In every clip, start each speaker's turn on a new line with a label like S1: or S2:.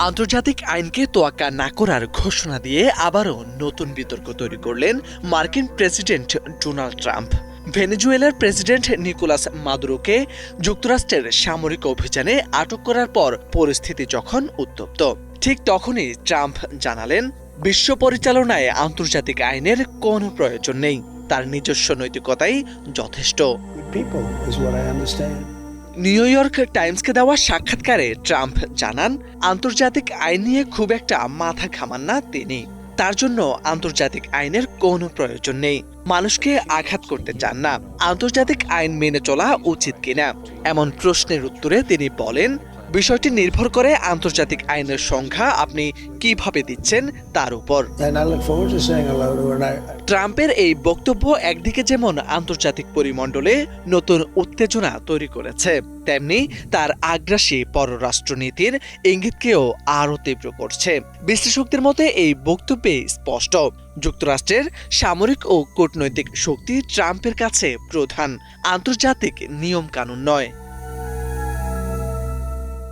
S1: আন্তর্জাতিক আইনকে তোয়াক্কা না করার ঘোষণা দিয়ে আবারও নতুন বিতর্ক তৈরি করলেন মার্কিন প্রেসিডেন্ট ডোনাল্ড ট্রাম্প। ভেনেজুয়েলার প্রেসিডেন্ট নিকোলাস মাদুরোকে যুক্তরাষ্ট্রের সামরিক অভিযানে আটক করার পর পরিস্থিতি যখন উত্তপ্ত, ঠিক তখনই ট্রাম্প জানালেন, বিশ্ব পরিচালনায় আন্তর্জাতিক আইনের কোনো প্রয়োজন নেই, তার নিজস্ব নৈতিকতাই যথেষ্ট। নিউ ইয়র্ক টাইমসকে দেওয়া সাক্ষাৎকারে ট্রাম্প জানান, আন্তর্জাতিক আইন নিয়ে খুব একটা মাথা ঘামান না তিনি। তার জন্য আন্তর্জাতিক আইনের কোনো প্রয়োজন নেই। মানুষকে আঘাত করতে চান না। আন্তর্জাতিক আইন মেনে চলা উচিত কিনা এমন প্রশ্নের উত্তরে তিনি বলেন, বিষয়টি নির্ভর করে আন্তর্জাতিক আইনের সংখ্যা আপনি কিভাবে দিচ্ছেন তার উপর। ট্রাম্পের এই বক্তব্য একদিকে যেমন আন্তর্জাতিক পরিমণ্ডলে নতুন উত্তেজনা তৈরি করেছে, তেমনি তার আগ্রাসী পররাষ্ট্রনীতির ইঙ্গিতকেও আরও তীব্র করছে। বিশ্লেষকদের মতে এই বক্তব্যে স্পষ্ট, যুক্তরাষ্ট্রের সামরিক ও কূটনৈতিক শক্তি ট্রাম্পের কাছে প্রধান, আন্তর্জাতিক নিয়ম কানুন নয়।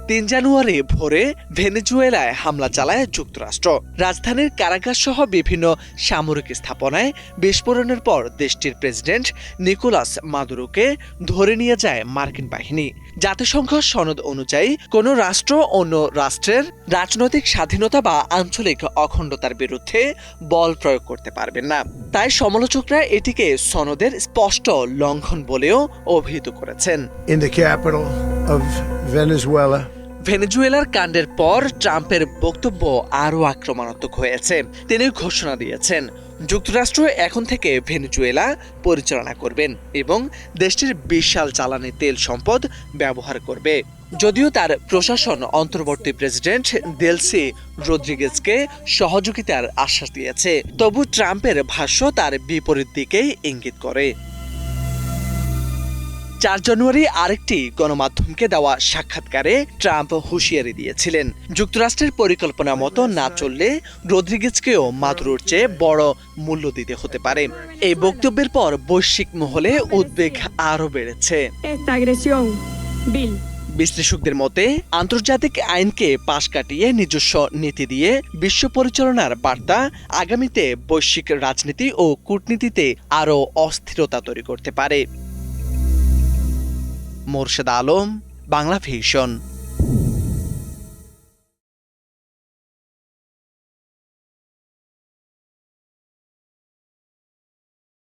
S1: ৩ জানুয়ারি ভোরে ভেনেজুয়েলায় হামলা চালায় যুক্তরাষ্ট্র। রাজধানীর কারাগাস সহ বিভিন্ন সামরিক স্থাপনায় বিস্ফোরণের পর দেশটির প্রেসিডেন্ট নিকোলাস মাদুরোকে ধরে নিয়ে যায় মার্কিন বাহিনী। জাতিসংঘ সনদ অনুযায়ী কোনো রাষ্ট্র অন্য রাষ্ট্রের রাজনৈতিক স্বাধীনতা বা আঞ্চলিক অখণ্ডতার বিরুদ্ধে বল প্রয়োগ করতে পারবেন না। তাই সমালোচকরা এটিকে সনদের স্পষ্ট লঙ্ঘন বলেও অভিহিত করেছেন। ভেনেজুয়েলার কাণ্ডের পর ট্রাম্পের বক্তব্য আরও আক্রমণাত্মক হয়েছে। তিনি ঘোষণা দিয়েছেন, যুক্তরাষ্ট্র এখন থেকে ভেনেজুয়েলা পরিচালনা করবেন এবং দেশটির বিশাল জ্বালানি তেল সম্পদ ব্যবহার করবে। যদিও তার প্রশাসন অন্তর্বর্তী প্রেসিডেন্ট দেলসি রদ্রিগেজকে সহযোগিতার আশ্বাস দিয়েছে, তবু ট্রাম্পের ভাষ্য তার বিপরীত দিকেই ইঙ্গিত করে। ৪ জানুয়ারি আরেকটি গণমাধ্যমকে দেওয়া সাক্ষাৎকারে ট্রাম্প হুঁশিয়ারি দিয়েছিলেন, যুক্তরাষ্ট্রের পরিকল্পনা মতো না চললে রদ্রিগেজকেও মাদুরোর চেয়ে বড় মূল্য দিতে হতে পারে। এই বক্তব্যের পর বৈশ্বিক মহলে উদ্বেগ আরও বেড়েছে। বিশ্লেষকদের মতে আন্তর্জাতিক আইনকে পাশ কাটিয়ে নিজস্ব নীতি দিয়ে বিশ্ব পরিচালনার বার্তা আগামীতে বৈশ্বিক রাজনীতি ও কূটনীতিতে আরও অস্থিরতা তৈরি করতে পারে। মোরশেদ আলম, বাংলা ভিশন।